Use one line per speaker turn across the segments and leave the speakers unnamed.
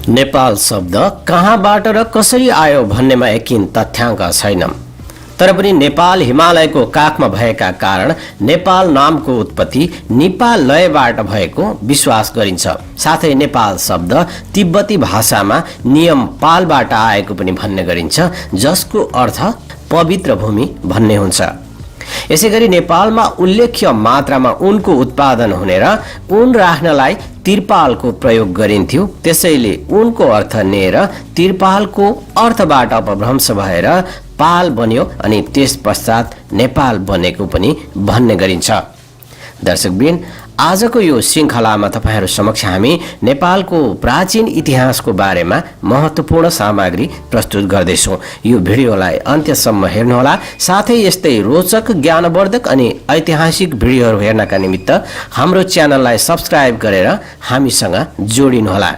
नेपाल शब्द कहाँबाट र कसरी आयो भन्नेमा यकिन तथ्याङ्क छैन। तर पनि नेपाल हिमालयको काखमा भएका कारण नेपाल नामको उत्पत्ति नेपाल लयबाट भएको विश्वास गरिन्छ। साथै नेपाल शब्द तिब्बती भाषामा नियम पालबाट आएको पनि भन्ने गरिन्छ, जसको अर्थ पवित्र भूमि भन्ने हुन्छ। यसैगरी नेपालमा उल्लेख्य मात्रामा ऊनको उत्पादन हुने र ऊन राख्नलाई तिरपालको प्रयोग गरिन्थ्यो। त्यसैले ऊनको अर्थ नेर तिरपालको अर्थबाट अपभ्रंश भएर पाल बन्यो अनि त्यस पश्चात नेपाल बनेको पनि भन्ने गरिन्छ। दर्शकवृन्द, आजको यो श्रृङ्खलामा तपाईहरू समक्ष हामी नेपालको प्राचीन इतिहासको बारेमा महत्त्वपूर्ण सामग्री प्रस्तुत गर्दैछौँ। यो भिडियोलाई अन्त्यसम्म हेर्नुहोला। साथै यस्तै रोचक, ज्ञानवर्धक अनि ऐतिहासिक भिडियोहरू हेर्नका निमित्त हाम्रो च्यानललाई सब्स्क्राइब गरेर हामीसँग जोडिनुहोला।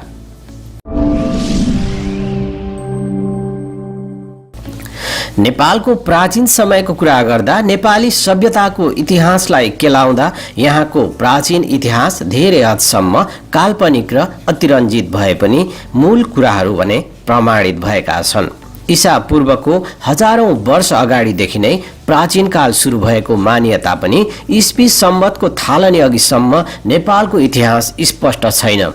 नेपालको प्राचीन समयको कुरा गर्दा नेपाली सभ्यताको इतिहासलाई केलाउँदा यहाँको प्राचीन इतिहास धेरै हदसम्म काल्पनिक र अतिरञ्जित भए पनि मूल कुराहरू भने प्रमाणित भएका छन्। ईसा पूर्वको हजारौं वर्ष अगाडिदेखि नै प्राचीन काल सुरु भएको मान्यता पनि ईस्वी सम्वतको थालनी अघिसम्म नेपालको इतिहास स्पष्ट छैन।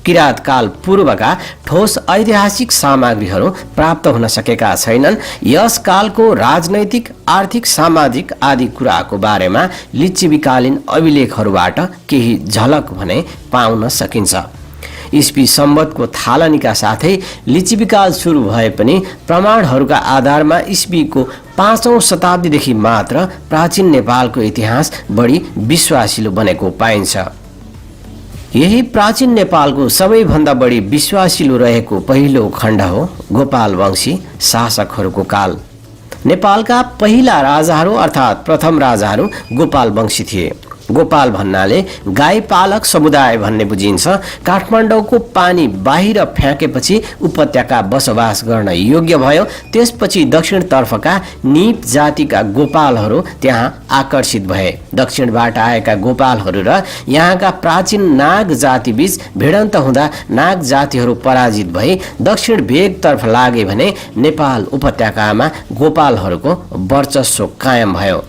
किराँत काल पूर्वका ठोस ऐतिहासिक सामग्रीहरू प्राप्त हुन सकेका छैनन्। यस कालको राजनैतिक, आर्थिक, सामाजिक आदि कुराको बारेमा लिच्छवीकालीन अभिलेखहरूबाट केही झलक भने पाउन सकिन्छ। ईस्वी सम्वतको थालनीका साथै लिच्छवीकाल सुरु भए पनि प्रमाणहरूका आधारमा ईस्वीको 5औं शताब्दीदेखि मात्र प्राचीन नेपालको इतिहास बढी विश्वासिलो बनेको पाइन्छ। यही प्राचीन नेपालको सबैभन्दा बढी विश्वासिलो रहेको पहिलो खण्ड हो गोपालवंशी शासकहरूको काल। नेपालका पहिला राजाहरू अर्थात् प्रथम राजाहरू गोपालवंशी थिए। गोपाल भन्नाले गाई पालक समुदाय भन्ने बुझिन्छ। काठमाडौँको पानी बाहिर फ्याँकेपछि उपत्यका बसोबास गर्न योग्य भयो। त्यसपछि दक्षिणतर्फका निप जातिका गोपालहरू त्यहाँ आकर्षित भए। दक्षिणबाट आएका गोपालहरू र यहाँका प्राचीन नाग जातिबीच भिडन्त हुँदा नाग जातिहरू पराजित भई दक्षिण भेगतर्फ लागे भने नेपाल उपत्यकामा गोपालहरूको वर्चस्व कायम भयो।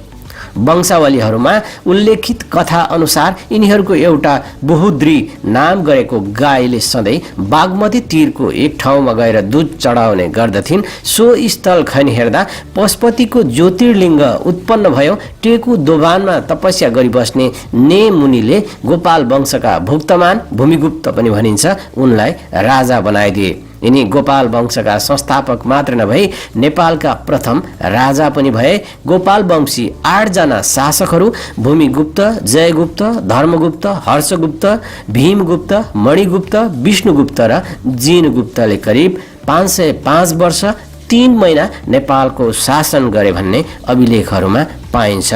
वंशावलीहरूमा उल्लेखित कथा अनुसार यिनीहरूको एउटा बहुद्री नाम गरेको गाईले सधैँ बागमती तीरको एक ठाउँमा गएर दूध चढाउने गर्दथिन्। सो स्थल खनि हेर्दा पशुपतिको ज्योतिर्लिङ्ग उत्पन्न भयो। टेकु दोभानमा तपस्या गरिबस्ने ने मुनिले गोपाल वंशका भुक्तमान, भूमिगुप्त पनि भनिन्छ, उनलाई राजा बनाइदिए। यिनी गोपाल वंशका संस्थापक मात्र नभई नेपालका प्रथम राजा पनि भए। गोपाल वंशी 8 जना शासकहरू भूमिगुप्त, जयगुप्त, धर्मगुप्त, हर्षगुप्त, भीमगुप्त, मणिगुप्त, विष्णुगुप्त र जिनगुप्तले करिब 505 वर्ष 3 महिना नेपालको शासन गरे भन्ने अभिलेखहरूमा पाइन्छ।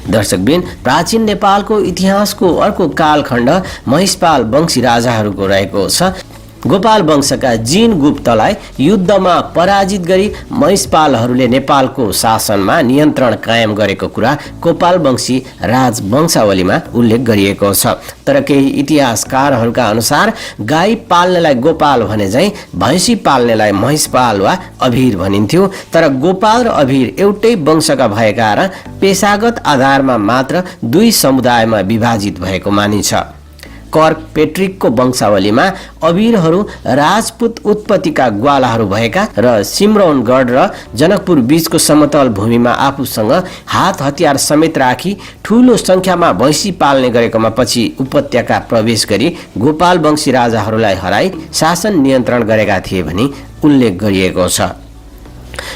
दर्शकवृन्द, प्राचीन नेपालको इतिहासको अर्को कालखण्ड महिषपाल वंशी राजाहरूको रहेको छ। गोपाल वंशका जिनगुप्तलाई युद्धमा पराजित गरी महिषपालहरूले नेपालको शासनमा नियन्त्रण कायम गरेको कुरा गोपाल वंशी राजवंशावलीमा उल्लेख गरिएको छ। तर केही इतिहासकारहरूका अनुसार गाई पाल्नेलाई गोपाल भने झैँ भैँसी पाल्नेलाई महिषपाल वा अभिर भनिन्थ्यो। तर गोपाल र अभिर एउटै वंशका भएका र पेशागत आधारमा मात्र दुई समुदायमा विभाजित भएको मानिन्छ। कर्क पेट्रिकको वंशावलीमा अभिरहरू राजपूत उत्पत्तिका ग्वालाहरू भएका र सिमरौनगढ र जनकपुर बीचको समतल भूमिमा आफूसँग हात हतियार समेत राखी ठूलो संख्यामा भैँसी पाल्ने गरेकोमा पछि उपत्यका प्रवेश गरी गोपाल वंशी राजाहरूलाई हराई शासन नियन्त्रण गरेका थिए भनी उल्लेख गरिएको छ।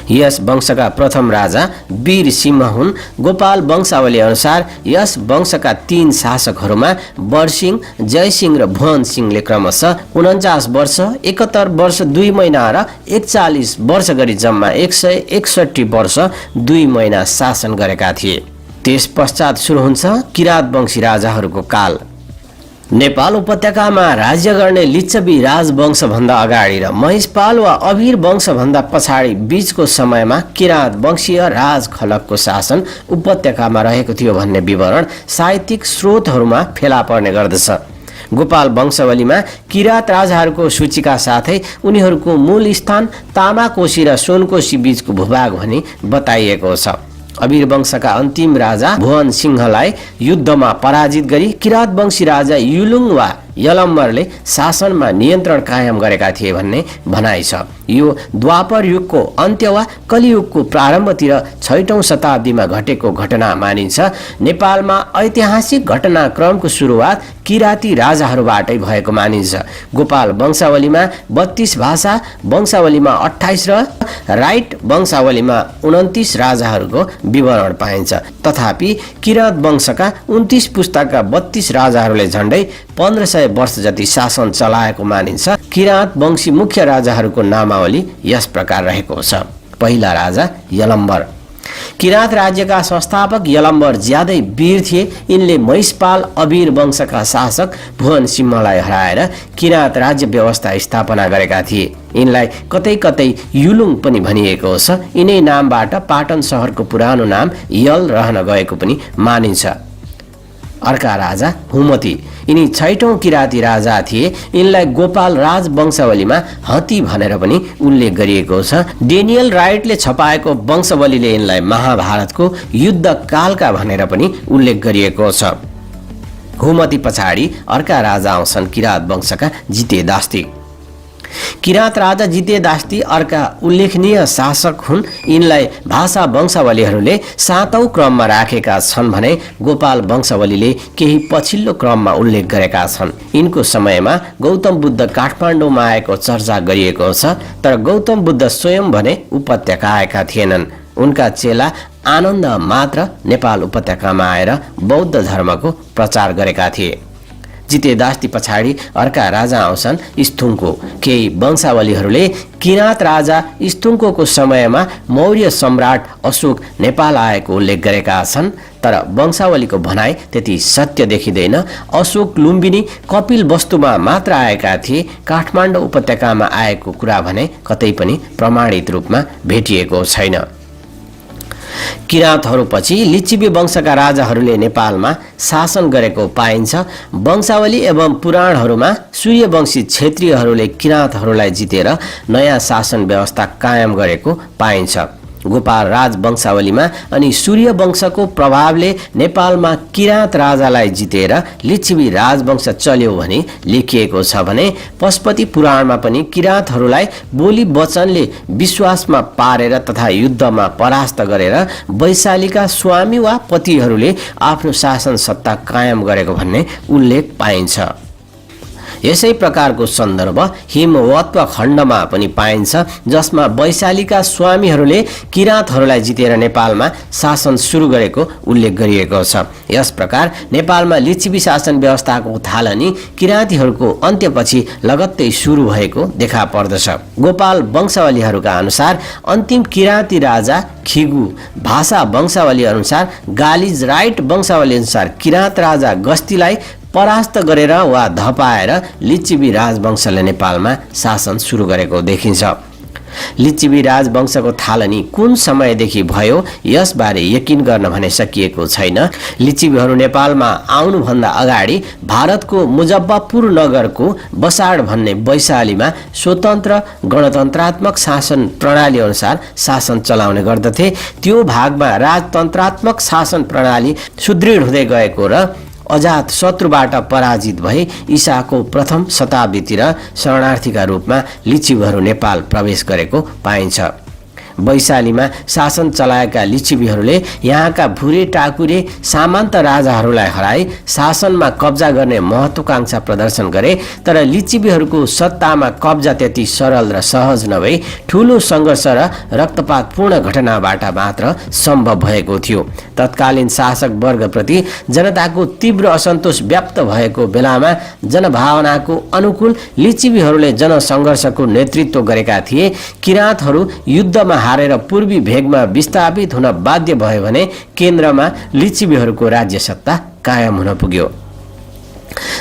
यस वंशका प्रथम राजा वीर सिंह हुन्। गोपाल वंशावली अनुसार यस वंशका 3 शासकहरूमा बरसिंह, जयसिंह र भुवन सिंहले क्रमशः 49 वर्ष, 71 वर्ष 2 महिना र 41 वर्ष गरी जम्मा 161 वर्ष 2 महिना शासन गरेका थिए। त्यस पश्चात सुरु हुन्छ किराँत वंशी राजाहरूको काल। नेपाल उपत्यकामा राज्य गर्ने लिच्छवी राजवंशभन्दा अगाडि र महिषपाल वा अभिर वंशभन्दा पछाडि बीचको समयमा किराँत वंशीय राज खलकको शासन उपत्यकामा रहेको थियो भन्ने विवरण साहित्यिक स्रोतहरूमा फेला पर्ने गर्दछ। गोपाल वंशावलीमा किरात राजाहरूको सूचीका साथै उनीहरूको मूल स्थान तामाकोशी र सोनकोशी बीचको भूभाग भनी बताइएको छ। अबिर वंशका अन्तिम राजा भुवन सिंहलाई युद्धमा पराजित गरी किरात वंशी राजा युलुङ वा यलम्बरले शासनमा नियन्त्रण कायम गरेका थिए भन्ने भनाइ छ। यो द्वापर युगको अन्त्य वा कलियुगको प्रारम्भतिर 6औं शताब्दीमा घटेको घटना मानिन्छ। नेपालमा ऐतिहासिक घटनाक्रमको सुरुवात किराती राजाहरूबाटै भएको मानिन्छ। गोपाल वंशावलीमा 32 भाषा वंशावलीमा 28 र राइट वंशावलीमा 29 राजाहरूको विवरण पाइन्छ। तथापि किरात वंशका 29 पुस्ताका 32 राजाहरूले झण्डै 1500 वर्ष जति शासन चलाएको मानिन्छ। किरात वंशी मुख्य राजाहरूको नामावली यस प्रकार रहेको छ। पहिला राजा यलम्बर। किरात राज्यका संस्थापक यलम्बर ज्यादै वीर थिए। यिनले महिषपाल अबिर वंशका शासक भुवन सिंहलाई हराएर किरात राज्य व्यवस्था स्थापना गरेका थिए। यिनलाई कतै कतै युलुङ पनि भनिएको छ। यिनै नामबाट पाटन शहरको पुरानो नाम यल रहन गएको पनि मानिन्छ। अर्का राजा हुमती। यिनी 6औं किराती राजा थिए। यिनलाई गोपाल राज वंशावलीमा हती भनेर पनि उल्लेख गरिएको छ। डेनियल राइटले छपाएको वंशावलीले यिनलाई महाभारतको युद्ध कालका भनेर पनि उल्लेख गरिएको छ। हुमती पछाडि अर्का राजा आउँछन् किरात वंशका जितेदास्ती। किरात राजा जितेदास्ती अर्का उल्लेखनीय शासक हुन्। यिनलाई भाषा वंशावलीहरूले 7औं क्रममा राखेका छन् भने गोपाल वंशावलीले केही पछिल्लो क्रममा उल्लेख गरेका छन्। यिनको समयमा गौतम बुद्ध काठमाडौँमा आएको चर्चा गरिएको छ, तर गौतम बुद्ध स्वयं भने उपत्यका आएका थिएनन्। उनका चेला आनन्द मात्र नेपाल उपत्यकामा आएर बौद्ध धर्मको प्रचार गरेका थिए। जितेदास्ती पछाडि अर्का राजा आउँछन् स्थुङ्को। केही वंशावलीहरूले किरात राजा स्थुङ्को समयमा मौर्य सम्राट अशोक नेपाल आएको उल्लेख गरेका छन्, तर वंशावलीको भनाइ त्यति सत्य देखिँदैन। अशोक लुम्बिनी कपिल वस्तुमा मात्र आएका थिए। काठमाडौँ उपत्यकामा आएको कुरा भने कतै पनि प्रमाणित रूपमा भेटिएको छैन। किरातहरूपछि लिच्छवी वंशका राजाहरूले नेपालमा शासन गरेको पाइन्छ। वंशावली एवं पुराणहरूमा सूर्यवंशी क्षेत्रीयहरूले किरातहरूलाई जितेर नयाँ शासन व्यवस्था कायम गरेको पाइन्छ। गोपाल राज वंशावलीमा अनि सूर्य वंशको प्रभावले नेपालमा किरात राजालाई जितेर लिच्छवी राजवंश चल्यो भनी लेखिएको छ भने पशुपति पुराणमा पनि किरातहरूलाई बोली वचनले विश्वासमा पारेर तथा युद्धमा परास्त गरेर वैशालीका स्वामी वा पतिहरूले आफ्नो शासन सत्ता कायम गरेको भन्ने उल्लेख पाइन्छ। यसै प्रकारको सन्दर्भ हिमवत्व खण्डमा पनि पाइन्छ, जसमा वैशालीका स्वामीहरूले किरातहरूलाई जितेर नेपालमा शासन सुरु गरेको उल्लेख गरिएको छ। यस प्रकार नेपालमा लिच्छवी शासन व्यवस्थाको थालनी किरातीहरूको अन्त्यपछि लगत्तै सुरु भएको देखा पर्दछ। गोपाल वंशावलीहरूका अनुसार अन्तिम किराती राजा खिगु, भाषा वंशावली अनुसार गालिज, राइट वंशावली अनुसार किरात राजा गस्तीलाई परास्त गरेर वा धपाएर लिच्छवी राजवंशले नेपालमा शासन सुरु गरेको देखिन्छ। लिच्छवी राजवंशको थालनी कुन समयदेखि भयो यसबारे यकिन गर्न भने सकिएको छैन। लिच्छवीहरू नेपालमा आउनुभन्दा अगाडि भारतको मुजफ्फरपुर नगरको बसाड भन्ने वैशालीमा स्वतन्त्र गणतन्त्रात्मक शासन प्रणाली अनुसार शासन चलाउने गर्दथे। त्यो भागमा राजतन्त्रात्मक शासन प्रणाली सुदृढ हुँदै गएको र अजात शत्रुबाट पराजित भई ईसाको प्रथम शताब्दीतिर शरणार्थीका रूपमा लिच्छवीहरू नेपाल प्रवेश गरेको पाइन्छ। वैशालीमा शासन चलाएका लिच्छवीहरूले यहाँका भुरे टाकुरे सामन्त राजाहरूलाई हराई शासनमा कब्जा गर्ने महत्त्वाकांक्षा प्रदर्शन गरे, तर लिच्छवीहरूको सत्तामा कब्जा त्यति सरल र सहज नभई ठूलो सङ्घर्ष र रक्तपातपूर्ण घटनाबाट मात्र सम्भव भएको थियो। तत्कालीन शासक वर्गप्रति जनताको तीव्र असन्तोष व्याप्त भएको बेलामा जनभावनाको अनुकूल लिच्छवीहरूले जनसङ्घर्षको नेतृत्व गरेका थिए। किरातहरू युद्धमा हारेर पूर्वी भेगमा विस्थापित हुन बाध्य भयो भने केन्द्रमा लिच्छवीहरूको राज्य सत्ता कायम हुन पुग्यो।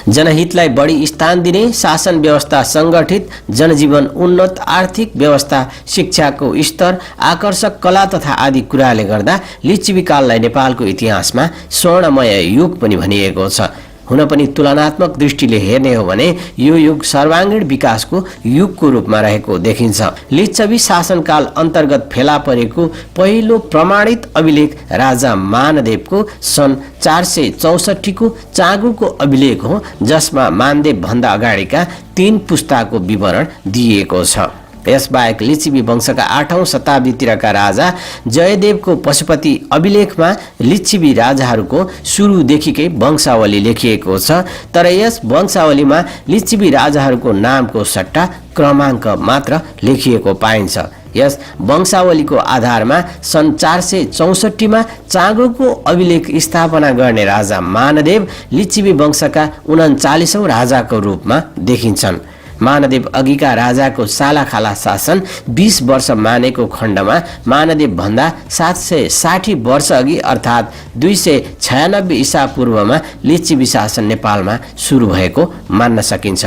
जनहितलाई बढी स्थान दिने शासन व्यवस्था, सङ्गठित जनजीवन, उन्नत आर्थिक व्यवस्था, शिक्षाको स्तर, आकर्षक कला तथा आदि कुराले गर्दा लिच्छवी काललाई नेपालको इतिहासमा स्वर्णमय युग पनि भनिएको छ। हुन पनि तुलनात्मक दृष्टिले हेर्ने हो भने यो युग सर्वाङ्गीण विकासको युगको रूपमा रहेको देखिन्छ। लिच्छवी शासनकाल अन्तर्गत फेला परेको पहिलो प्रमाणित अभिलेख राजा मानदेवको सन् 464 को चाँगुको अभिलेख हो, जसमा मानदेव भन्दा अगाडिका 3 पुस्ताको विवरण दिएको छ। यसबाहेक लिच्छवी वंशका 8औं शताब्दीतिरका राजा जयदेवको पशुपति अभिलेखमा लिच्छवी राजाहरूको सुरुदेखिकै वंशावली लेखिएको छ, तर यस वंशावलीमा लिच्छवी राजाहरूको नामको सट्टा क्रमाङ्क मात्र लेखिएको पाइन्छ। यस वंशावलीको आधारमा सन् 464 चाँगुको अभिलेख स्थापना गर्ने राजा मानदेव लिच्छवी वंशका 39औं राजाको रूपमा देखिन्छन्। मानदेव अघिका राजाको सालाखाला शासन 20 वर्ष मानेको खण्डमा मानदेव भन्दा 760 वर्ष अघि अर्थात् 296 ईसा पूर्वमा लिच्छवी शासन नेपालमा सुरु भएको मान्न सकिन्छ।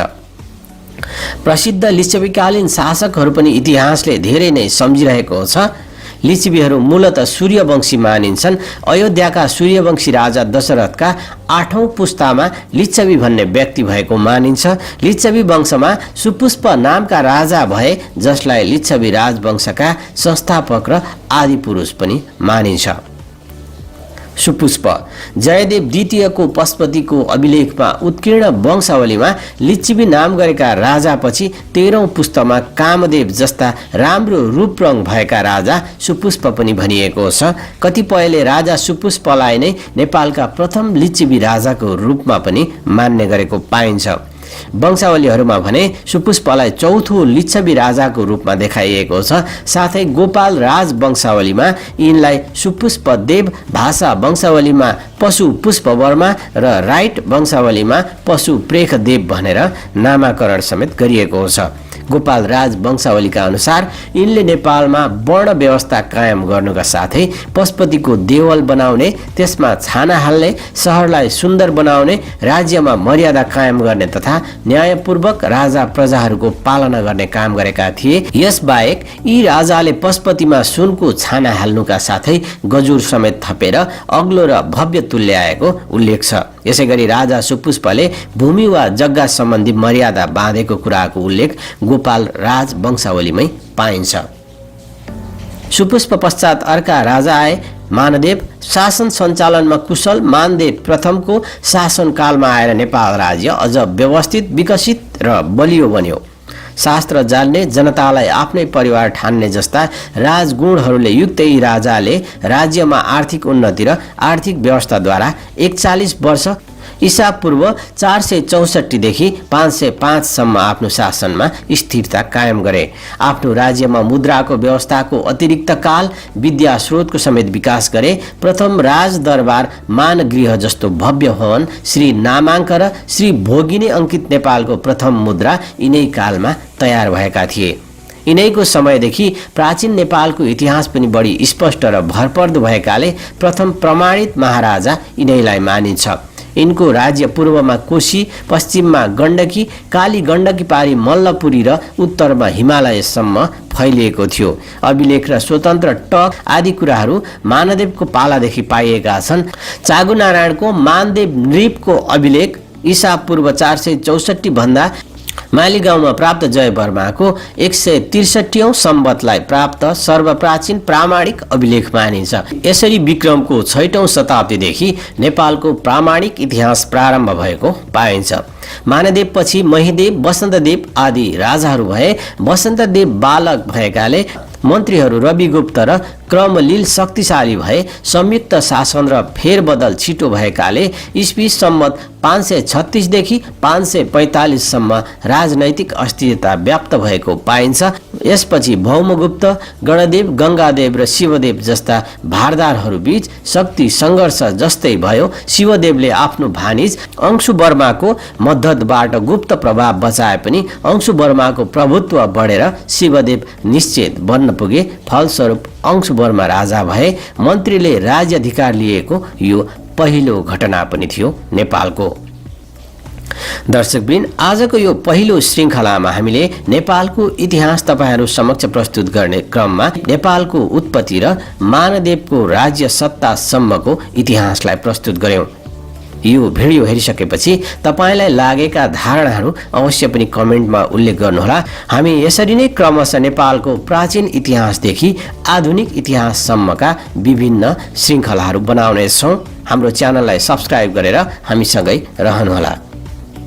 प्रसिद्ध लिच्छवीकालीन शासकहरू पनि इतिहासले धेरै नै सम्झिरहेको छ। लिच्छवीहरू मूलतः सूर्यवंशी मानिन्छन्। अयोध्याका सूर्यवंशी राजा दशरथका 8औं पुस्तामा लिच्छवी भन्ने व्यक्ति भएको मानिन्छ। लिच्छवी वंशमा सुपुष्प नामका राजा भए, जसलाई लिच्छवी राजवंशका संस्थापक र आदिपुरुष पनि मानिन्छ। सुपुष्प जयदेव द्वितीयको पशुपतिको अभिलेखमा उत्कीर्ण वंशावलीमा लिच्छवी नाम गरेका राजापछि 13औं पुस्तमा कामदेव जस्ता राम्रो रूपरङ भएका राजा सुपुष्प पनि भनिएको छ। कतिपयले राजा सुपुष्पलाई नै नेपालका प्रथम लिच्छवी राजाको रूपमा पनि मान्ने गरेको पाइन्छ। वंशावलीहरूमा भने सुपुष्पलाई चौथो लिच्छवी राजाको रूपमा देखाइएको छ। साथै गोपाल राज वंशावलीमा यिनलाई सुपुष्प देव, भाषा वंशावलीमा पशु पुष्पवर्मा र राइट वंशावलीमा पशु प्रेखदेव भनेर नामाकरण समेत गरिएको छ। गोपाल राज वंशावलीका अनुसार यिनले नेपालमा वर्ण व्यवस्था कायम गर्नुका साथै पशुपतिको देवल बनाउने, त्यसमा छाना हाल्ने, सहरलाई सुन्दर बनाउने, राज्यमा मर्यादा कायम गर्ने तथा न्यायपूर्वक राजा प्रजाहरूको पालना गर्ने काम गरेका थिए। यसबाहेक यी राजाले पशुपतिमा सुनको छाना हाल्नुका साथै गजुर समेत थपेर अग्लो र भव्य तुल्याएको उल्लेख छ। यसैगरी राजा सुपुष्पले भूमि वा जग्गा सम्बन्धी मर्यादा बाँधेको कुराको उल्लेख गोपाल राज वंशावलीमै पाइन्छ। सुपुष्प पश्चात अर्का राजा आए मानदेव। शासन सञ्चालनमा कुशल मानदेव प्रथमको शासनकालमा आएर नेपाल राज्य अझ व्यवस्थित, विकसित र बलियो बन्यो। शास्त्र जान्ने, जनतालाई आफ्नै परिवार ठान्ने जस्ता राजगुणहरूले युक्त यी राजाले राज्यमा आर्थिक उन्नति र आर्थिक व्यवस्थाद्वारा 41 वर्ष ईसा पूर्व 464 देखि 505 सम्म आफ्नो शासनमा स्थिरता कायम गरे। आफ्नो राज्यमा मुद्राको व्यवस्थाको अतिरिक्त काल विद्या स्रोतको समेत विकास गरे। प्रथम राज दरबार मानगृह जस्तो भव्य भवन, श्री नामाङ्क र श्री भोगिनी अंकित नेपालको प्रथम मुद्रा यिनै कालमा तयार भएका थिए। यिनैको समयदेखि प्राचीन नेपालको इतिहास पनि बढी स्पष्ट र भरपर्दो भएकाले प्रथम प्रमाणित महाराजा यिनैलाई मानिन्छ। यिनको राज्य पूर्वमा कोशी, पश्चिममा गण्डकी, काली गण्डकी पारी मल्लपुरी र उत्तरमा हिमालयसम्म फैलिएको थियो। अभिलेख र स्वतन्त्र टक आदि कुराहरू मानदेवको पालादेखि पाइएका छन्। चाँगुनारायणको मानदेव नृपको अभिलेख ईसा पूर्व 464 भन्दा मालीगाउँमा प्राप्त जयवर्माको 163औं सम्वतलाई प्राप्त सर्वप्राचीन प्रामाणिक अभिलेख मानिन्छ। यसरी विक्रमको 6औं शताब्दीदेखि नेपालको प्रामाणिक इतिहास प्रारम्भ भएको पाइन्छ। मानदेव पछि महिदेव, वसन्तदेव आदि राजाहरू भए। वसन्तदेव बालक भएकाले मन्त्रीहरू रविगुप्त र क्रमलील शक्तिशाली भए। संयुक्त शासन र फेरबदल छिटो भएकाले ईस्वी सम्वत 536 देखि 545 सम्म राजनैतिक अस्थिरता व्याप्त भएको पाइन्छ। यसपछि भौमगुप्त, गणदेव, गङ्गादेव र शिवदेव जस्ता भारदारहरू बीच शक्ति सङ्घर्ष जस्तै भयो। शिवदेवले आफ्नो भानिज अंशुवर्माको मद्दतबाट गुप्त प्रभाव बचाए पनि अंशुवर्माको प्रभुत्व बढेर शिवदेव निश्चित बन्न पुगे। फलस्वरूप अंशुवर्मा राजा भए। मन्त्रीले राज्याधिकार लिएको यो पहिलो घटना पनि थियो नेपालको। दर्शकवृन्द, आजको यो पहिलो श्रृङ्खलामा हामीले नेपालको इतिहास तपाईहरू समक्ष प्रस्तुत गर्ने क्रममा नेपालको उत्पत्ति र मानदेवको राज्य सत्तासम्मको इतिहासलाई प्रस्तुत गर्यौं। यो भिडियो हेरिसकेपछि तपाईलाई लागेका धारणाहरू अवश्य पनि कमेन्टमा उल्लेख गर्नुहोला। हामी यसरी नै क्रमशः नेपालको प्राचीन इतिहासदेखि आधुनिक इतिहाससम्मका विभिन्न श्रृङ्खलाहरू बनाउनेछौँ। हाम्रो च्यानललाई सब्स्क्राइब गरेर हामीसँगै रहनुहोला।